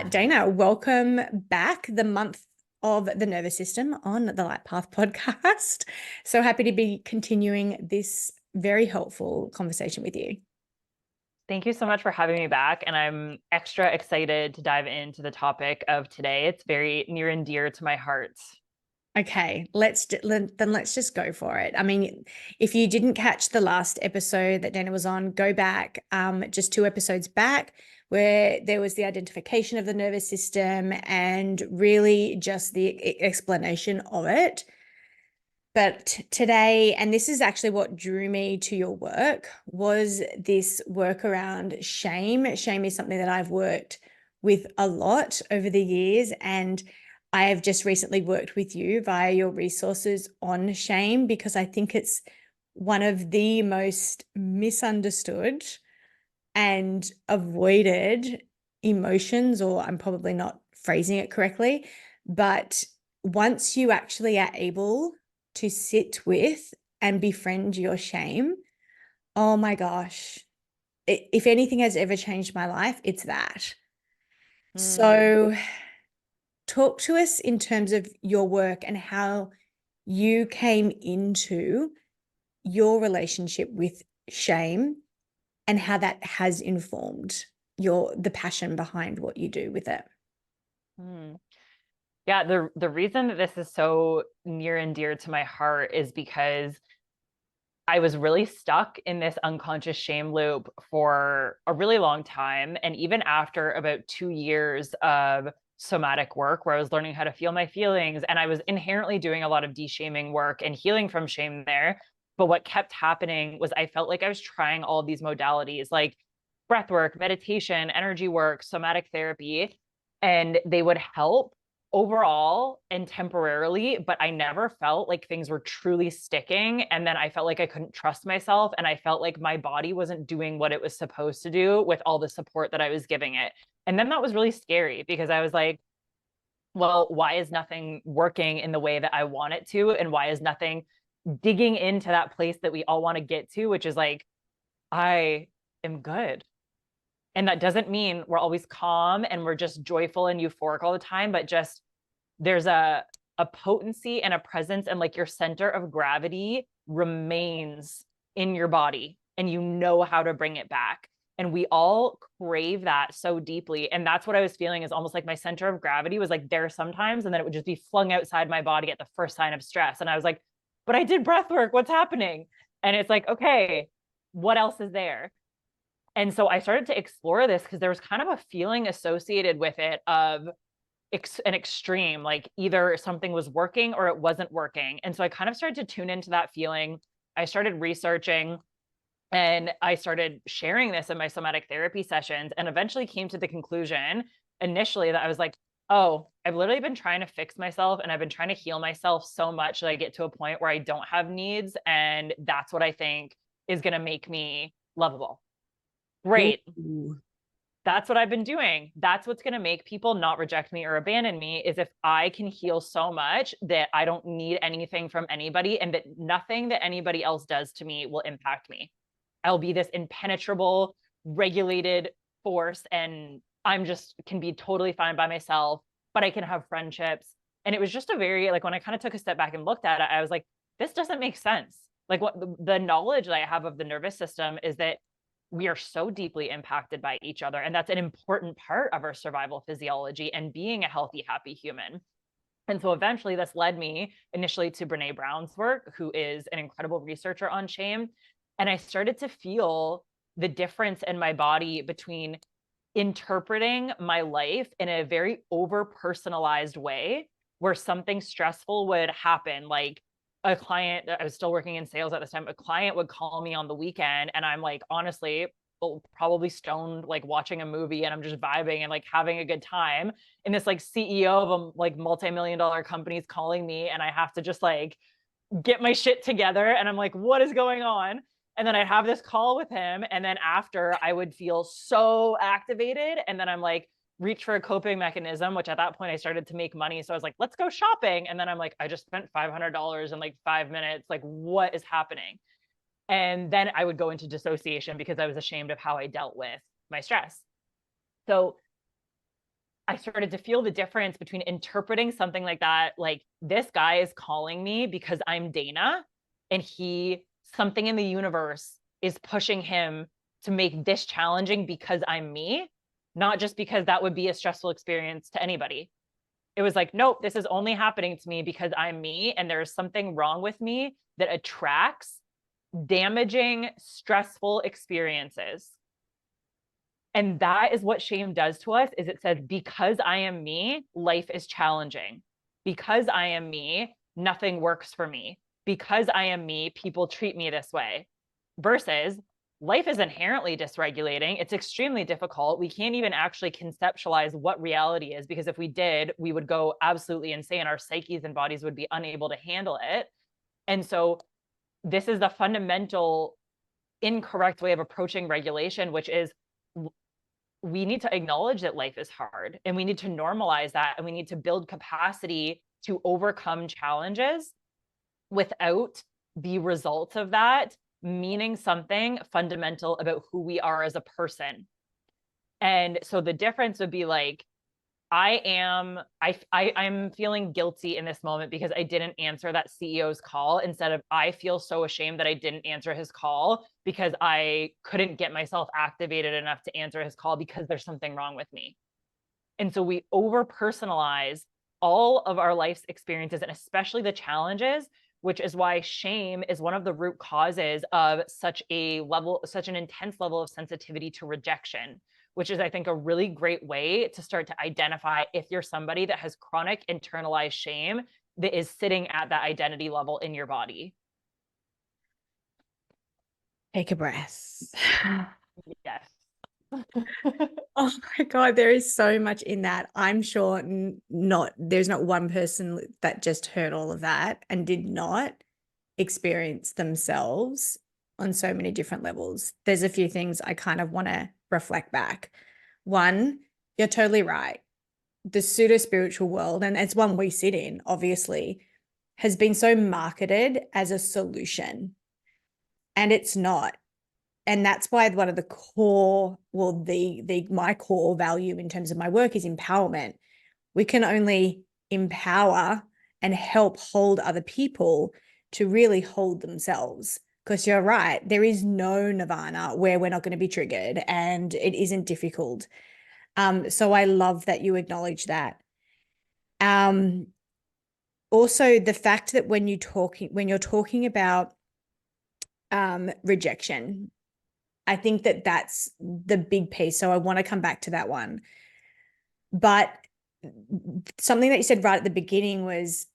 Dana, welcome back. The month of the nervous system on the Light Path podcast. So happy to be continuing this very helpful conversation with you. Thank you so much for having me back. And I'm extra excited to dive into the topic of today. It's very near and dear to my heart. Okay, let's just go for it. I mean, if you didn't catch the last episode that Dana was on, go back just 2 episodes back, where there was the identification of the nervous system and really just the explanation of it. But today, and this is actually what drew me to your work, was this work around shame. Shame is something that I've worked with a lot over the years, and I have just recently worked with you via your resources on shame because I think it's one of the most misunderstood and avoided emotions, or I'm probably not phrasing it correctly, but once you actually are able to sit with and befriend your shame, oh my gosh, if anything has ever changed my life, it's that. So talk to us in terms of your work and how you came into your relationship with shame and how that has informed the passion behind what you do with it. Hmm. Yeah, the reason that this is so near and dear to my heart is because I was really stuck in this unconscious shame loop for a really long time. And even after about 2 years of somatic work, where I was learning how to feel my feelings, and I was inherently doing a lot of de-shaming work and healing from shame there. But what kept happening was I felt like I was trying all of these modalities like breath work, meditation, energy work, somatic therapy, and they would help overall and temporarily, but I never felt like things were truly sticking. And then I felt like I couldn't trust myself. And I felt like my body wasn't doing what it was supposed to do with all the support that I was giving it. And then that was really scary because I was like, well, why is nothing working in the way that I want it to? And why is nothing digging into that place that we all want to get to, which is like, I am good. And that doesn't mean we're always calm and we're just joyful and euphoric all the time, but just there's a potency and a presence, and like your center of gravity remains in your body and you know how to bring it back. And we all crave that so deeply. And that's what I was feeling, is almost like my center of gravity was like there sometimes, and then it would just be flung outside my body at the first sign of stress. And I was like, but I did breath work. What's happening? And it's like, okay, what else is there? And so I started to explore this because there was kind of a feeling associated with it of an extreme, like either something was working or it wasn't working. And so I kind of started to tune into that feeling. I started researching and I started sharing this in my somatic therapy sessions, and eventually came to the conclusion initially that I was like, oh, I've literally been trying to fix myself and I've been trying to heal myself so much that I get to a point where I don't have needs. And that's what I think is going to make me lovable. Great. Ooh. That's what I've been doing. That's what's going to make people not reject me or abandon me, is if I can heal so much that I don't need anything from anybody, and that nothing that anybody else does to me will impact me. I'll be this impenetrable, regulated force, and I'm just can be totally fine by myself, but I can have friendships. And it was just a very, like, when I kind of took a step back and looked at it, I was like, this doesn't make sense. Like, what the knowledge that I have of the nervous system is that we are so deeply impacted by each other. And that's an important part of our survival physiology and being a healthy, happy human. And so eventually this led me initially to Brene Brown's work, who is an incredible researcher on shame. And I started to feel the difference in my body between interpreting my life in a very over personalized way, where something stressful would happen. Like a client, I was still working in sales at this time, a client would call me on the weekend, and I'm like, honestly, probably stoned, like watching a movie, and I'm just vibing and like having a good time. And this like CEO of a like multi-million-dollar company is calling me, and I have to just like get my shit together. And I'm like, what is going on? And then I'd have this call with him. And then after, I would feel so activated. And then I'm like, reach for a coping mechanism, which at that point I started to make money. So I was like, let's go shopping. And then I'm like, I just spent $500 in like 5 minutes. Like, what is happening? And then I would go into dissociation because I was ashamed of how I dealt with my stress. So I started to feel the difference between interpreting something like that, like this guy is calling me because I'm Dana, and something in the universe is pushing him to make this challenging because I'm me, not just because that would be a stressful experience to anybody. It was like, nope, this is only happening to me because I'm me, and there's something wrong with me that attracts damaging, stressful experiences. And that is what shame does to us, is it says, because I am me, life is challenging. Because I am me, nothing works for me. Because I am me, people treat me this way. Versus life is inherently dysregulating. It's extremely difficult. We can't even actually conceptualize what reality is, because if we did, we would go absolutely insane. Our psyches and bodies would be unable to handle it. And so this is the fundamental incorrect way of approaching regulation, which is we need to acknowledge that life is hard, and we need to normalize that, and we need to build capacity to overcome challenges without the results of that meaning something fundamental about who we are as a person. And so the difference would be like, I'm feeling guilty in this moment because I didn't answer that CEO's call, instead of I feel so ashamed that I didn't answer his call because I couldn't get myself activated enough to answer his call because there's something wrong with me. And so we over personalize all of our life's experiences, and especially the challenges, which is why shame is one of the root causes of such an intense level of sensitivity to rejection, which is, I think, a really great way to start to identify if you're somebody that has chronic internalized shame that is sitting at that identity level in your body. Take a breath. Yes. Oh my God, there is so much in that. I'm sure there's not one person that just heard all of that and did not experience themselves on so many different levels. There's a few things I kind of want to reflect back. One, you're totally right. The pseudo spiritual world, and it's one we sit in, obviously, has been so marketed as a solution, and it's not. And that's why one of the core, well, my core value in terms of my work is empowerment. We can only empower and help hold other people to really hold themselves. Because you're right, there is no nirvana where we're not going to be triggered, and it isn't difficult. So I love that you acknowledge that. Also, the fact that when you're talking about rejection, I think that that's the big piece. So I want to come back to that one. But something that you said right at the beginning was,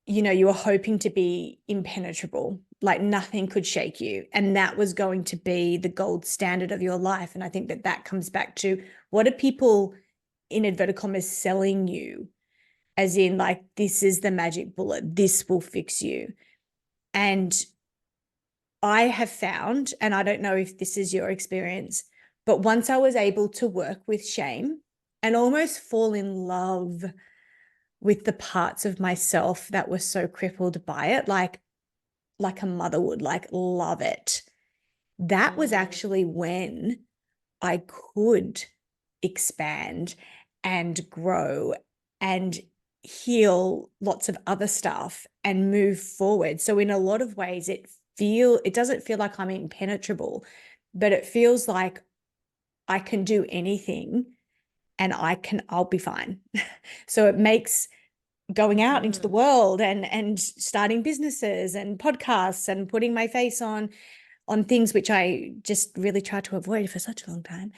you were hoping to be impenetrable, like nothing could shake you. And that was going to be the gold standard of your life. And I think that that comes back to, what are people, in inverted commas, selling you? As in, like, this is the magic bullet, this will fix you. And I have found, and I don't know if this is your experience, but once I was able to work with shame and almost fall in love with the parts of myself that were so crippled by it, like a mother would, like, love it. That was actually when I could expand and grow and heal lots of other stuff and move forward. So in a lot of ways, it doesn't feel like I'm impenetrable, but it feels like I can do anything and I'll be fine. So it makes going out into the world and starting businesses and podcasts and putting my face on things which I just really tried to avoid for such a long time.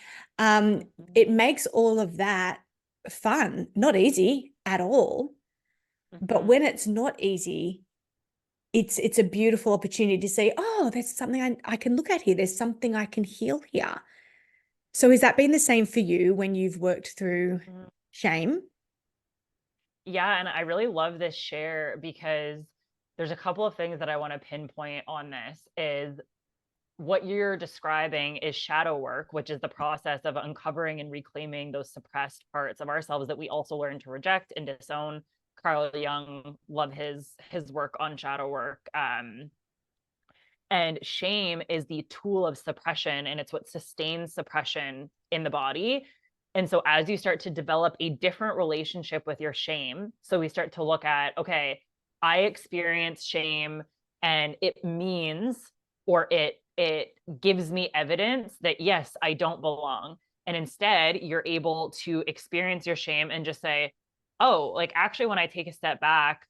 It makes all of that fun, not easy at all. But when it's not easy, it's a beautiful opportunity to say, oh, there's something I can look at here. There's something I can heal here. So has that been the same for you when you've worked through shame? Yeah, and I really love this share because there's a couple of things that I want to pinpoint on this. Is what you're describing is shadow work, which is the process of uncovering and reclaiming those suppressed parts of ourselves that we also learn to reject and disown. Carl Jung, love his work on shadow work. And shame is the tool of suppression, and it's what sustains suppression in the body. And so as you start to develop a different relationship with your shame, so we start to look at, okay, I experience shame and it means, or it gives me evidence that yes, I don't belong. And instead, you're able to experience your shame and just say, oh, like actually, when I take a step back,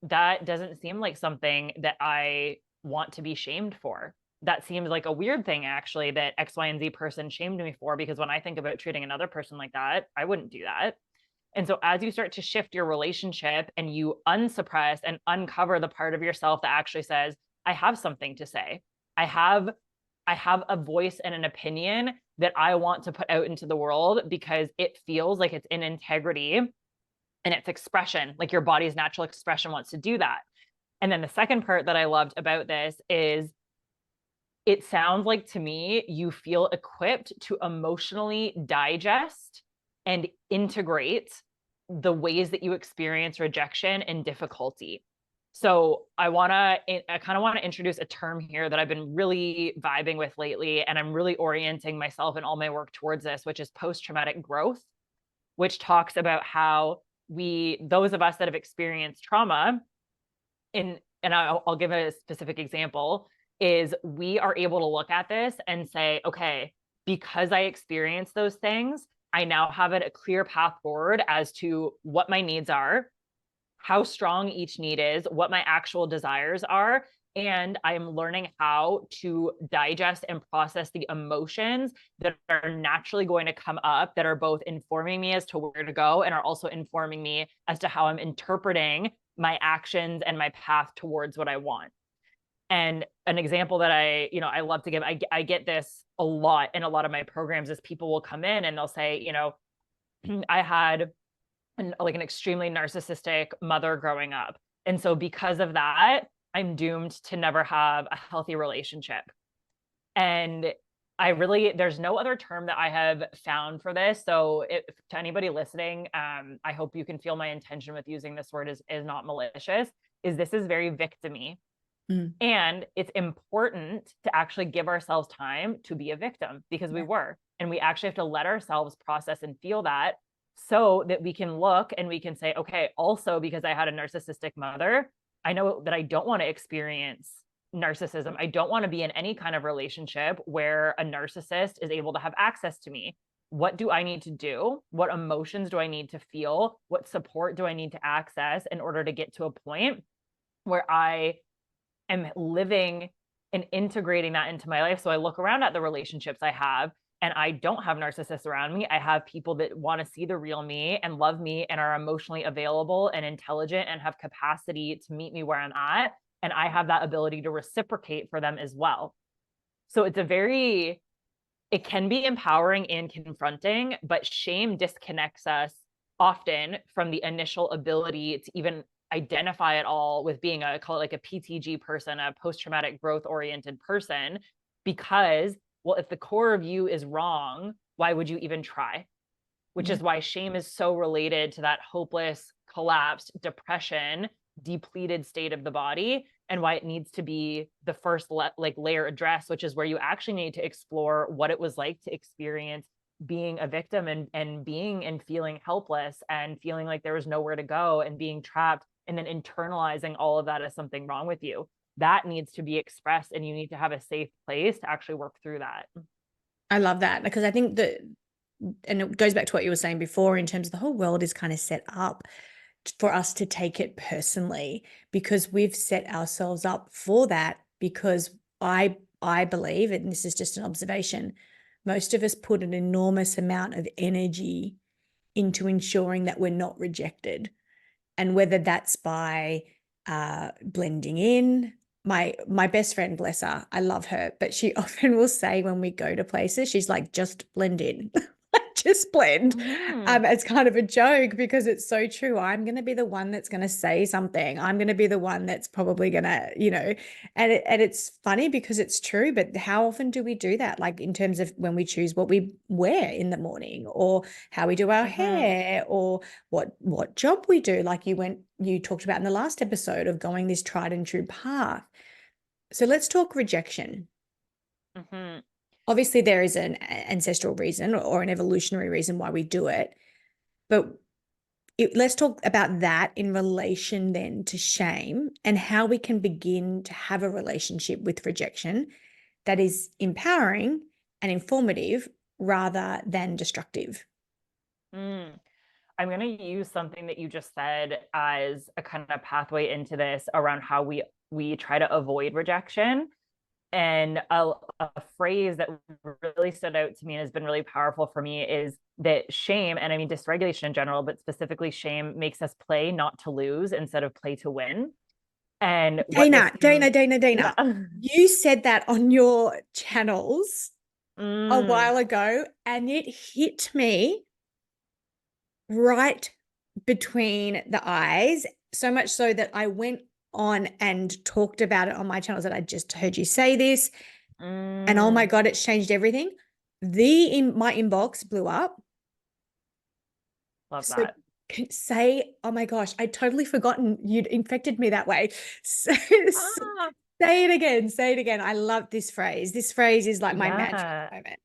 that doesn't seem like something that I want to be shamed for. That seems like a weird thing, actually, that X, Y, and Z person shamed me for, because when I think about treating another person like that, I wouldn't do that. And so as you start to shift your relationship and you unsuppress and uncover the part of yourself that actually says, I have something to say. I have I have a voice and an opinion that I want to put out into the world because it feels like it's in integrity and its expression, like your body's natural expression wants to do that. And then the second part that I loved about this is it sounds like to me you feel equipped to emotionally digest and integrate the ways that you experience rejection and difficulty. So I kind of want to introduce a term here that I've been really vibing with lately, and I'm really orienting myself and all my work towards this, which is post-traumatic growth, which talks about how those of us that have experienced trauma, and I'll give a specific example, is we are able to look at this and say, okay, because I experienced those things, I now have a clear path forward as to what my needs are, how strong each need is, what my actual desires are. And I'm learning how to digest and process the emotions that are naturally going to come up, that are both informing me as to where to go and are also informing me as to how I'm interpreting my actions and my path towards what I want. And an example that I love to give, I get this a lot in a lot of my programs, is people will come in and they'll say, I had like an extremely narcissistic mother growing up. And so because of that, I'm doomed to never have a healthy relationship. And there's no other term that I have found for this. So to anybody listening, I hope you can feel my intention with using this word is not malicious, this is very victim-y. Mm. And it's important to actually give ourselves time to be a victim, because we were, and we actually have to let ourselves process and feel that, so that we can look and we can say, okay, also because I had a narcissistic mother, I know that I don't want to experience narcissism. I don't want to be in any kind of relationship where a narcissist is able to have access to me. What do I need to do? What emotions do I need to feel? What support do I need to access in order to get to a point where I am living and integrating that into my life? So I look around at the relationships I have, and I don't have narcissists around me. I have people that want to see the real me and love me and are emotionally available and intelligent and have capacity to meet me where I'm at. And I have that ability to reciprocate for them as well. So it can be empowering and confronting, but shame disconnects us often from the initial ability to even identify it all with being call it like a PTG person, a post-traumatic growth oriented person, because, well, if the core of you is wrong, why would you even try? Which is why shame is so related to that hopeless, collapsed, depression, depleted state of the body, and why it needs to be the first layer addressed, which is where you actually need to explore what it was like to experience being a victim and being and feeling helpless and feeling like there was nowhere to go and being trapped, and then internalizing all of that as something wrong with you. That needs to be expressed, and you need to have a safe place to actually work through that. I love that, because I think that, and it goes back to what you were saying before, in terms of the whole world is kind of set up for us to take it personally, because we've set ourselves up for that. Because I believe, and this is just an observation, most of us put an enormous amount of energy into ensuring that we're not rejected. And whether that's by blending in. My best friend, bless her, I love her, but she often will say when we go to places, she's like, just blend in. Just blend. It's kind of a joke, because it's so true. I'm going to be the one that's going to say something. I'm going to be the one that's probably going to, and it's funny because it's true, but how often do we do that? Like in terms of when we choose what we wear in the morning, or how we do our hair, or what job we do. Like you talked about in the last episode of going this tried and true path. So let's talk rejection. Obviously, there is an ancestral reason or an evolutionary reason why we do it. But let's talk about that in relation then to shame and how we can begin to have a relationship with rejection that is empowering and informative rather than destructive. Mm. I'm going to use something that you just said as a kind of pathway into this around how we try to avoid rejection. And a phrase that really stood out to me and has been really powerful for me is that shame, and I mean dysregulation in general, but specifically shame, makes us play not to lose instead of play to win. And what this can, Dana, yeah. you said that on your channels a Mm, while ago, and it hit me right between the eyes, so much so that I went on and talked about it on my channels that I just heard you say this. And oh my mm, God, it's changed everything. My inbox blew up. love So that. say, oh my gosh, I'd totally forgotten you'd infected me that way. So, Ah, say it again. Say it again. I love this phrase. This phrase is like my mantra at yeah. the moment.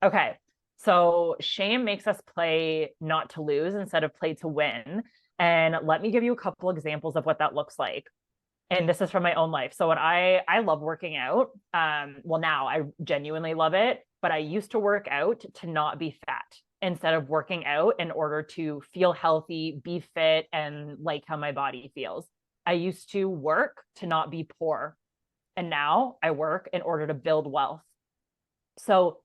Okay. So shame makes us play not to lose instead of play to win. And let me give you a couple examples of what that looks like. And this is from my own life. So when I love working out, well, now I genuinely love it, but I used to work out to not be fat instead of working out in order to feel healthy, be fit, and like how my body feels. I used to work to not be poor, and now I work in order to build wealth. So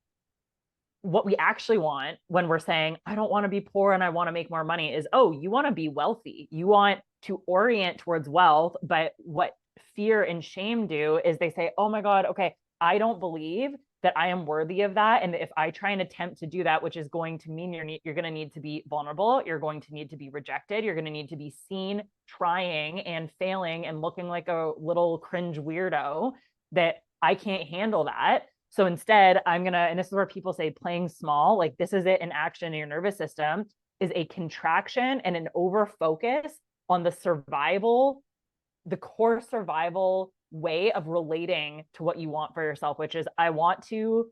what we actually want when we're saying, I don't want to be poor and I want to make more money is, oh, you want to be wealthy. You want to orient towards wealth. But what fear and shame do is they say, oh my God, okay, I don't believe that I am worthy of that. And if I try and attempt to do that, which is going to mean you're going to need to be vulnerable, you're going to need to be rejected, you're going to need to be seen trying and failing and looking like a little cringe weirdo, that I can't handle that. So instead, I'm going to, and this is where people say playing small, like this is it in action in your nervous system, is a contraction and an over focus on the survival, the core survival way of relating to what you want for yourself, which is I want to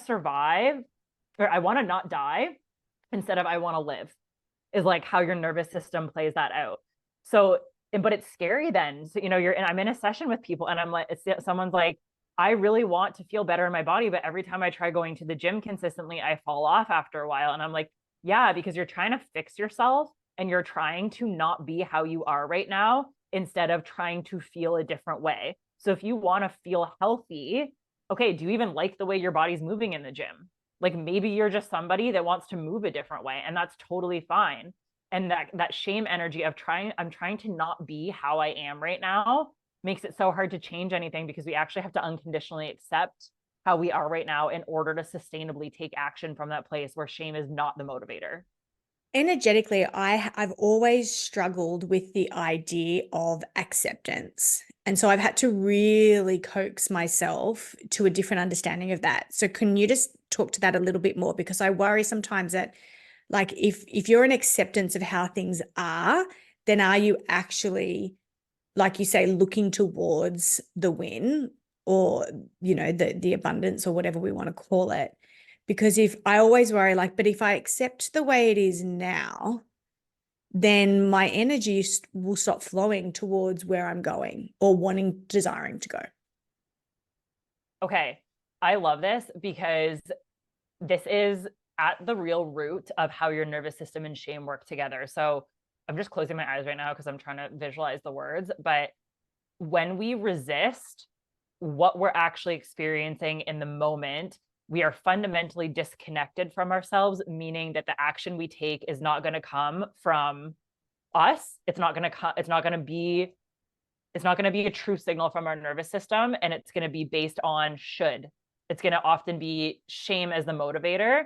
survive, or I want to not die instead of I want to live, is like how your nervous system plays that out. So, but it's scary then. So, and I'm in a session with people and I'm like, someone's like, I really want to feel better in my body, but every time I try going to the gym consistently, I fall off after a while. And I'm like, yeah, because you're trying to fix yourself and you're trying to not be how you are right now instead of trying to feel a different way. So if you want to feel healthy, okay, do you even like the way your body's moving in the gym? Like maybe you're just somebody that wants to move a different way, and that's totally fine. And that shame energy of I'm trying to not be how I am right now makes it so hard to change anything, because we actually have to unconditionally accept how we are right now in order to sustainably take action from that place where shame is not the motivator. Energetically, I've always struggled with the idea of acceptance. And so I've had to really coax myself to a different understanding of that. So can you just talk to that a little bit more? Because I worry sometimes that, like, if you're in acceptance of how things are, then are you actually, like you say, looking towards the win, or the abundance, or whatever we want to call it? Because if I always worry, like, but if I accept the way it is now, then my energy will stop flowing towards where I'm going or desiring to go. Okay, I love this because this is at the real root of how your nervous system and shame work together. So I'm just closing my eyes right now because I'm trying to visualize the words. But when we resist what we're actually experiencing in the moment, we are fundamentally disconnected from ourselves, meaning that the action we take is not going to come from us. It's not going to come, it's not going to be a true signal from our nervous system, and it's going to be based on should. It's going to often be shame as the motivator.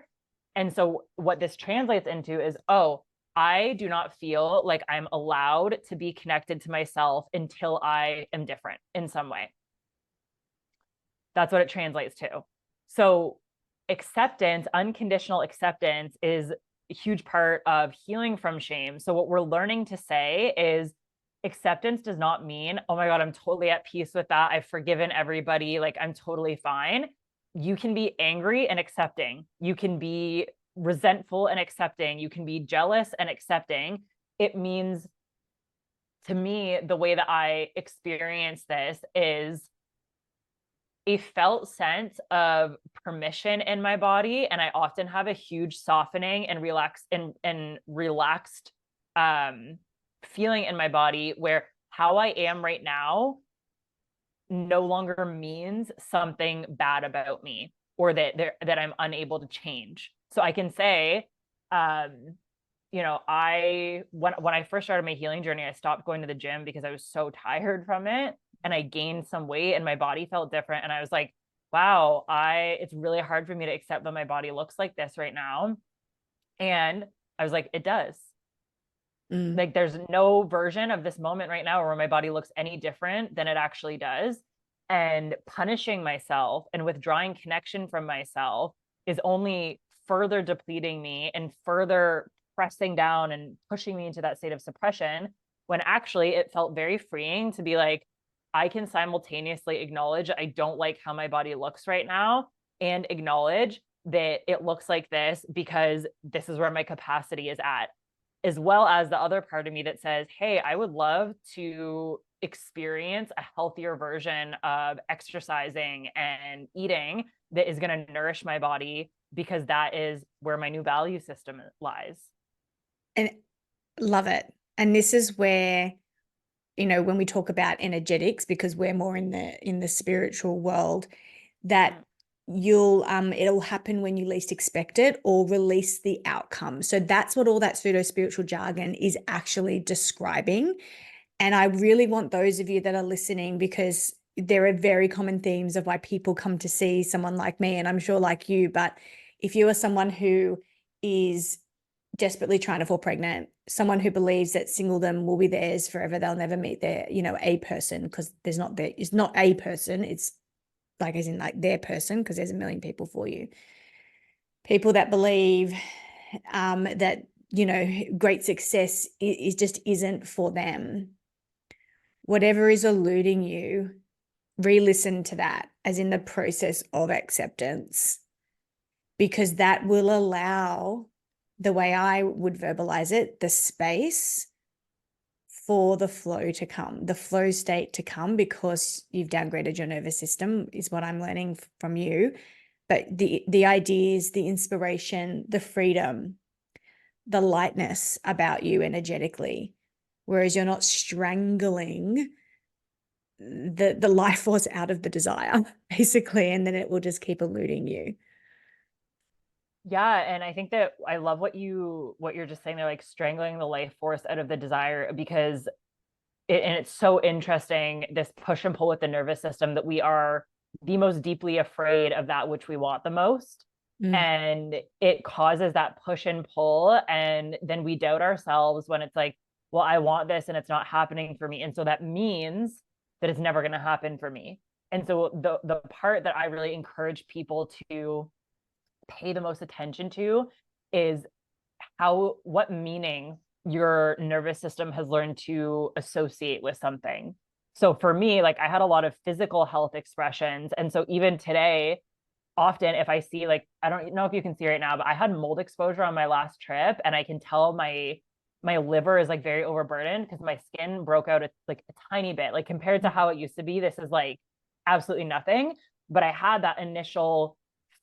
And so what this translates into is, oh, I do not feel like I'm allowed to be connected to myself until I am different in some way. That's what it translates to. So acceptance, unconditional acceptance, is a huge part of healing from shame. So what we're learning to say is acceptance does not mean, oh my God, I'm totally at peace with that. I've forgiven everybody. Like I'm totally fine. you can be angry and accepting. You can be resentful and accepting. You can be jealous and accepting. It means, to me, the way that I experience this is a felt sense of permission in my body. And I often have a huge softening and relaxed feeling in my body, where how I am right now no longer means something bad about me, or that I'm unable to change. So I can say, when I first started my healing journey, I stopped going to the gym because I was so tired from it, and I gained some weight and my body felt different. And I was like, wow, it's really hard for me to accept that my body looks like this right now. And I was like, it does. Like, there's no version of this moment right now where my body looks any different than it actually does. And punishing myself and withdrawing connection from myself is only further depleting me and further pressing down and pushing me into that state of suppression, when actually it felt very freeing to be like, I can simultaneously acknowledge I don't like how my body looks right now, and acknowledge that it looks like this because this is where my capacity is at, as well as the other part of me that says, hey, I would love to experience a healthier version of exercising and eating that is going to nourish my body, because that is where my new value system lies. And love it. And this is where, when we talk about energetics, because we're more in the spiritual world, that it'll happen when you least expect it, or release the outcome. So that's what all that pseudo spiritual jargon is actually describing. And I really want those of you that are listening, because there are very common themes of why people come to see someone like me, and I'm sure like you, but if you are someone who is desperately trying to fall pregnant, someone who believes that singledom will be theirs forever, they'll never meet their, a person, because it's not a person, it's like as in like their person, because there's a million people for you. People that believe that, great success is just isn't for them. Whatever is eluding you, re-listen to that as in the process of acceptance, because that will allow, the way I would verbalize it, the space for the flow to come, the flow state to come, because you've downgraded your nervous system, is what I'm learning from you. But the ideas, the inspiration, the freedom, the lightness about you energetically, whereas you're not strangling the life force out of the desire, basically, and then it will just keep eluding you. Yeah, and I think that I love what you're just saying there, like strangling the life force out of the desire, because it's so interesting, this push and pull with the nervous system, that we are the most deeply afraid of that which we want the most. And it causes that push and pull, and then we doubt ourselves when it's like, well, I want this and it's not happening for me, and so that means that it's never going to happen for me. And so the part that I really encourage people to pay the most attention to is what meaning your nervous system has learned to associate with something. So for me, like, I had a lot of physical health expressions. And so even today, often if I see, like, I don't know if you can see right now, but I had mold exposure on my last trip, and I can tell my liver is like very overburdened, because my skin broke out like a tiny bit, like compared to how it used to be. This is like absolutely nothing. But I had that initial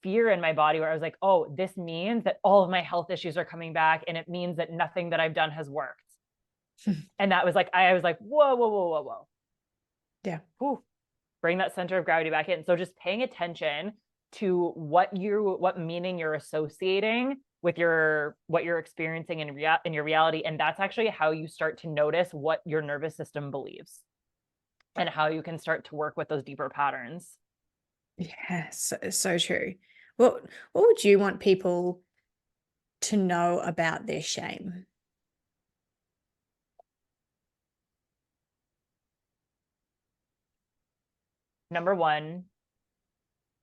fear in my body where I was like, oh, this means that all of my health issues are coming back, and it means that nothing that I've done has worked. And that was like, I was like, whoa, whoa, whoa, whoa, whoa. Yeah. Whew. Bring that center of gravity back in. So just paying attention to what meaning you're associating with what you're experiencing in your reality. And that's actually how you start to notice what your nervous system believes, and how you can start to work with those deeper patterns. Yeah, so true. What would you want people to know about their shame? Number one,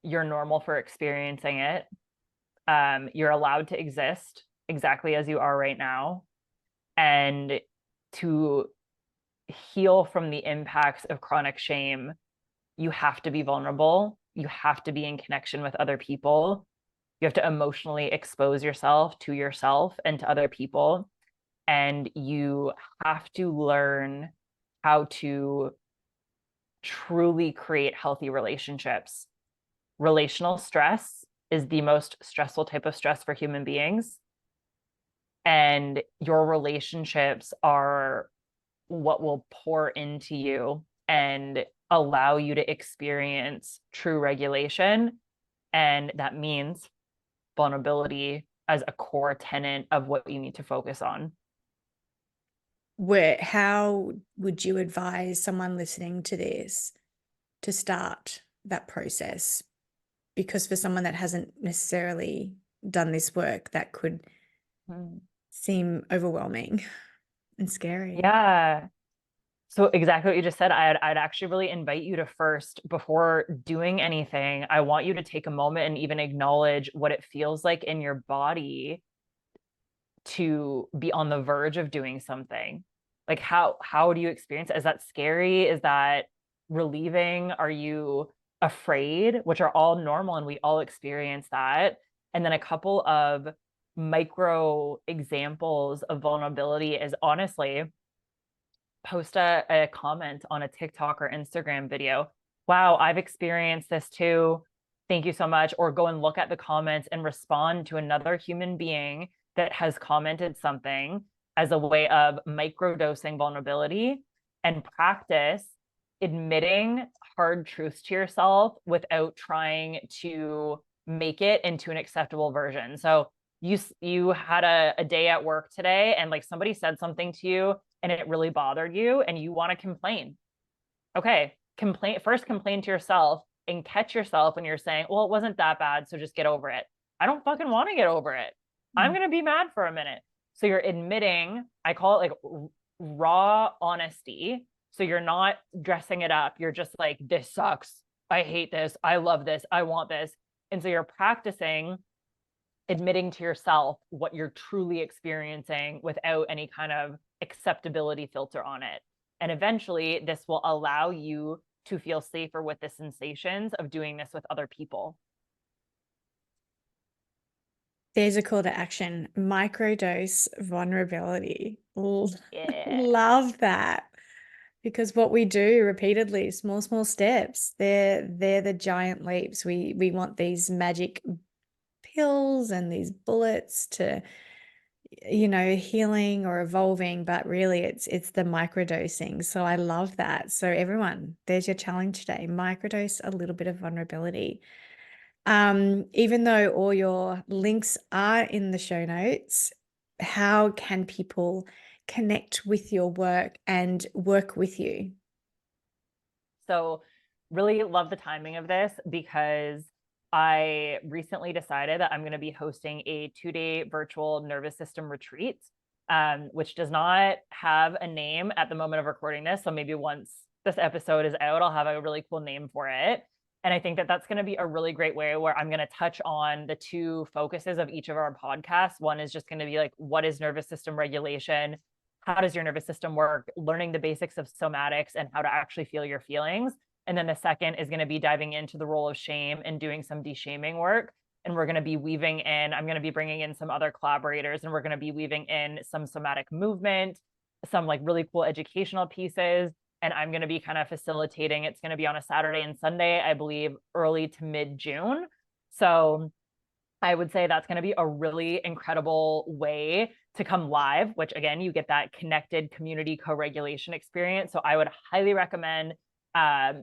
you're normal for experiencing it. You're allowed to exist exactly as you are right now. And to heal from the impacts of chronic shame, you have to be vulnerable. you have to be in connection with other people. You have to emotionally expose yourself and to other people. And you have to learn how to truly create healthy relationships. Relational stress is the most stressful type of stress for human beings. And your relationships are what will pour into you and allow you to experience true regulation. And that means vulnerability as a core tenet of what you need to focus on. How would you advise someone listening to this to start that process? Because for someone that hasn't necessarily done this work, that could seem overwhelming and scary. Yeah. So exactly what you just said, I'd actually really invite you to first, before doing anything, I want you to take a moment and even acknowledge what it feels like in your body to be on the verge of doing something. Like how do you experience it? Is that scary? Is that relieving? Are you afraid? Which are all normal and we all experience that. And then a couple of micro examples of vulnerability is honestly post a comment on a TikTok or Instagram video. Wow, I've experienced this too. Thank you so much. Or go and look at the comments and respond to another human being that has commented something as a way of microdosing vulnerability, and practice admitting hard truths to yourself without trying to make it into an acceptable version. So you had a day at work today and like somebody said something to you and it really bothered you and you want to complain. Okay, complain to yourself and catch yourself when you're saying, well, it wasn't that bad, so just get over it. I don't fucking want to get over it. I'm going to be mad for a minute. So you're admitting, I call it like raw honesty. So you're not dressing it up. You're just like, this sucks. I hate this. I love this. I want this. And so you're practicing admitting to yourself what you're truly experiencing without any kind of acceptability filter on it. And eventually, this will allow you to feel safer with the sensations of doing this with other people. There's a call to action: microdose vulnerability. Yeah. Love that. Because what we do repeatedly, small steps, they're the giant leaps. We want these magic pills and these bullets to, healing or evolving, but really it's the microdosing. So I love that. So everyone, there's your challenge today: microdose a little bit of vulnerability. Even though all your links are in the show notes, how can people connect with your work and work with you? So really love the timing of this because I recently decided that I'm going to be hosting a 2-day virtual nervous system retreat, which does not have a name at the moment of recording this. So maybe once this episode is out, I'll have a really cool name for it. And I think that that's going to be a really great way where I'm going to touch on the two focuses of each of our podcasts. One is just going to be like, what is nervous system regulation? How does your nervous system work? Learning the basics of somatics and how to actually feel your feelings. And then the second is going to be diving into the role of shame and doing some de-shaming work. And we're going to be weaving in, I'm going to be bringing in some other collaborators, and we're going to be weaving in some somatic movement, some like really cool educational pieces. And I'm going to be kind of facilitating. It's going to be on a Saturday and Sunday, I believe, early to mid-June. So I would say that's going to be a really incredible way to come live, which again, you get that connected community co-regulation experience. So I would highly recommend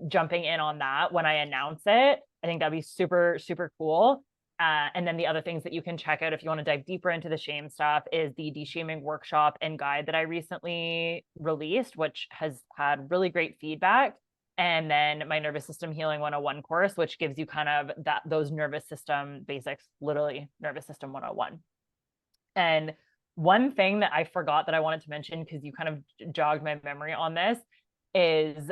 jumping in on that when I announce it. I think that'd be super, super cool. And then the other things that you can check out if you want to dive deeper into the shame stuff is the de-shaming workshop and guide that I recently released, which has had really great feedback. And then my nervous system healing 101 course, which gives you kind of those nervous system basics, literally nervous system 101. And one thing that I forgot that I wanted to mention, because you kind of jogged my memory on this, is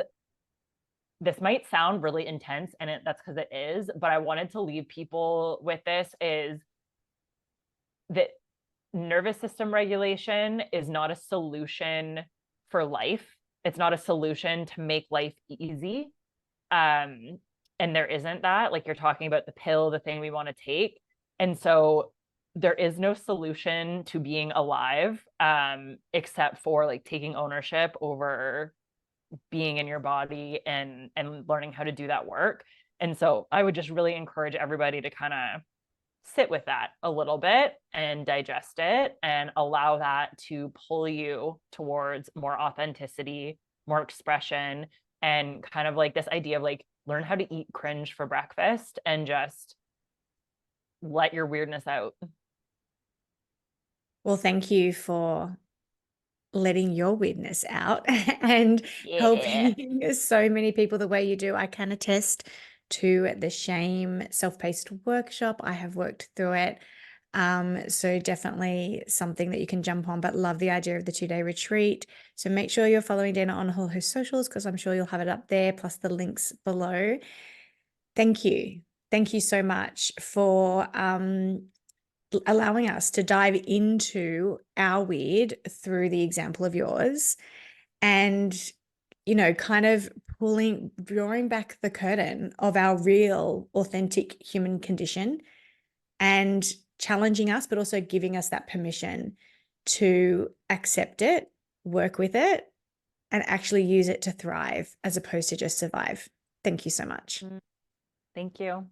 this might sound really intense, and that's because it is, but I wanted to leave people with this, is that nervous system regulation is not a solution for life. It's not a solution to make life easy. and there isn't that, like you're talking about the pill, the thing we want to take. And so there is no solution to being alive, except for like taking ownership over being in your body and learning how to do that work. And so I would just really encourage everybody to kind of sit with that a little bit and digest it and allow that to pull you towards more authenticity, more expression, and kind of like this idea of like learn how to eat cringe for breakfast and just let your weirdness out. Well, thank you for letting your weirdness out and Yeah. helping so many people the way you do. I can attest to the shame self-paced workshop. I have worked through it. So definitely something that you can jump on, but love the idea of the 2-day retreat. So make sure you're following Dana on all her socials, because I'm sure you'll have it up there, plus the links below. Thank you. Thank you so much for allowing us to dive into our weird through the example of yours, and kind of drawing back the curtain of our real authentic human condition, and challenging us, but also giving us that permission to accept it, work with it, and actually use it to thrive as opposed to just survive. Thank you so much. Thank you.